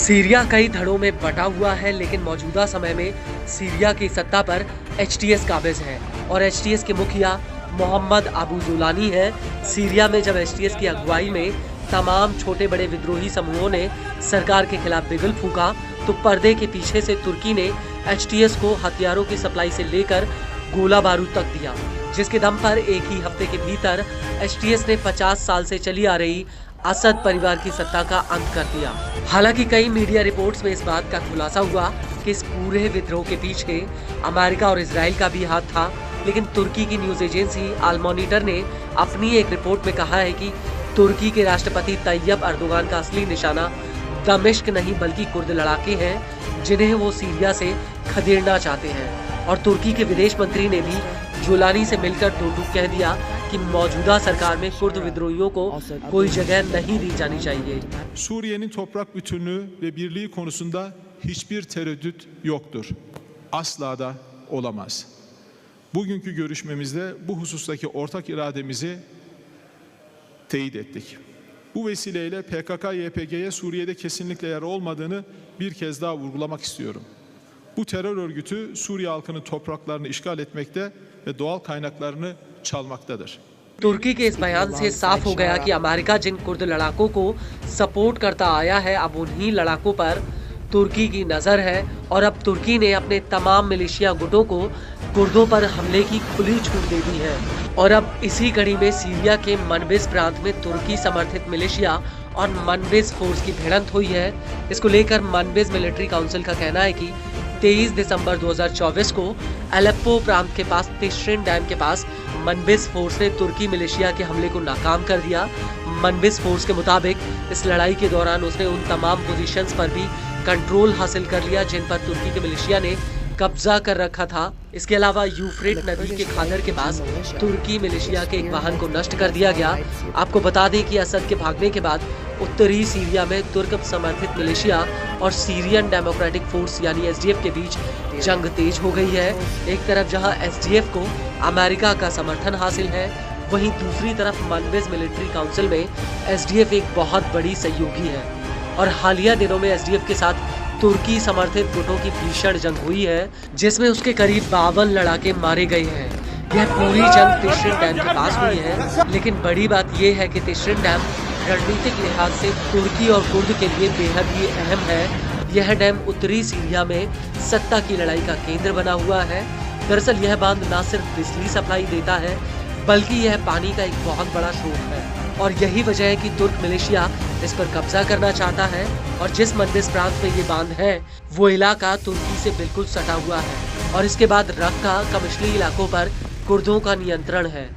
Syria कई धड़ों में बटा हुआ है, लेकिन मौजूदा समय में सीरिया की सत्ता पर एचटीएस काबिज है और एचटीएस के मुखिया मोहम्मद अबू जुलानी है। सीरिया में जब एचटीएस की अगुवाई में तमाम छोटे बड़े विद्रोही समूहों ने सरकार के खिलाफ बिगुल फूंका, तो पर्दे के पीछे से तुर्की ने एचटीएस को हथियारों की सप्लाई से लेकर गोला बारूद तक दिया, जिसके दम पर एक ही हफ्ते के भीतर एचटीएस ने 50 साल से चली आ रही असद परिवार की सत्ता का अंत कर दिया। हालांकि कई मीडिया रिपोर्ट्स में इस बात का खुलासा हुआ कि इस पूरे विद्रोह के पीछे अमेरिका और इजराइल का भी हाथ था, लेकिन तुर्की की न्यूज एजेंसी अल मॉनिटर ने अपनी एक रिपोर्ट में कहा है कि तुर्की के राष्ट्रपति तैयब अर्दोगान का असली निशाना दमिश्क नहीं बल्कि कुर्द लड़ाके हैं, जिन्हें वो सीरिया से खदेड़ना चाहते हैं। और तुर्की के विदेश मंत्री ने भी जुलानी से मिलकर दो टूक कह दिया कि मौजूदा सरकार में कुर्द विद्रोहियों को कोई जगह नहीं दी जानी चाहिए। Suriye'nin toprak bütünlüğü ve birliği konusunda hiçbir tereddüt yoktur. Asla da olamaz. Bugünkü görüşmemizde bu husustaki ortak irademizi teyit ettik. Bu vesileyle PKK-YPG'ye Suriye'de kesinlikle yer olmadığını bir kez daha vurgulamak istiyorum. Bu terör örgütü Suriye halkının topraklarını işgal etmekte ve doğal kaynaklarını çalmaktadır. तुर्की के इस बयान से साफ हो गया कि America जिन Kurd लड़ाकों को सपोर्ट करता आया है, अब उन्हीं लड़ाकों पर तुर्की की नजर है और अब तुर्की ने अपने तमाम मिलिशिया गुटों को कुर्दों पर हमले की खुली छूट दे दी है। और अब इसी कड़ी में सीरिया के मनबिस प्रांत में तुर्की समर्थित मिलिशिया और मनबिस फोर्स की भिड़ंत हुई है। इसको लेकर मनबिस मिलिट्री काउंसिल का कहना है कि 23 दिसंबर 2024 को अलेप्पो प्रांत के पास तिश्रिन डैम के पास मनबिस फोर्स ने तुर्की मिलिशिया के हमले को नाकाम कर दिया। मनबिस फोर्स के मुताबिक इस लड़ाई के दौरान उसने उन तमाम पोजीशंस पर भी कंट्रोल हासिल कर लिया जिन पर तुर्की के मिलिशिया ने कब्जा कर रखा था। इसके अलावा यूफ्रेट नदी के खागर के पास तुर्की मिलिशिया के एक वाहन को नष्ट कर दिया गया। आपको बता दें कि असद के भागने के बाद उत्तरी सीरिया में तुर्क समर्थित मिलिशिया और सीरियन डेमोक्रेटिक फोर्स यानी एसडीएफ के बीच जंग तेज हो गई है। एक तरफ जहां एसडीएफ को अमेरिका का समर्थन हासिल है, वहीं दूसरी तरफ मनबिस मिलिट्री काउंसिल में एसडीएफ एक बहुत बड़ी सहयोगी है और हालिया दिनों में एसडीएफ के साथ तुर्की समर्थित गुटों की भीषण जंग हुई है, जिसमें उसके करीब 52 लड़ाके मारे गए हैं। यह पूरी जंग तिश्रिन डैम के पास हुई है, लेकिन बड़ी बात यह है कि तिश्रिन डैम रणनीतिक लिहाज से तुर्की और कुर्द के लिए बेहद ही अहम है। यह डैम उत्तरी सीरिया में सत्ता की लड़ाई का केंद्र बना हुआ है। दरअसल यह बांध न सिर्फ बिजली सप्लाई देता है, बल्कि यह पानी का एक बहुत बड़ा स्रोत है और यही वजह है कि तुर्क मिलिशिया इस पर कब्जा करना चाहता है। और जिस मनबिस प्रांत में ये बांध है, वो इलाका तुर्की से बिल्कुल सटा हुआ है और इसके बाद रक्का कमिश्ली इलाकों पर कुर्दों का नियंत्रण है।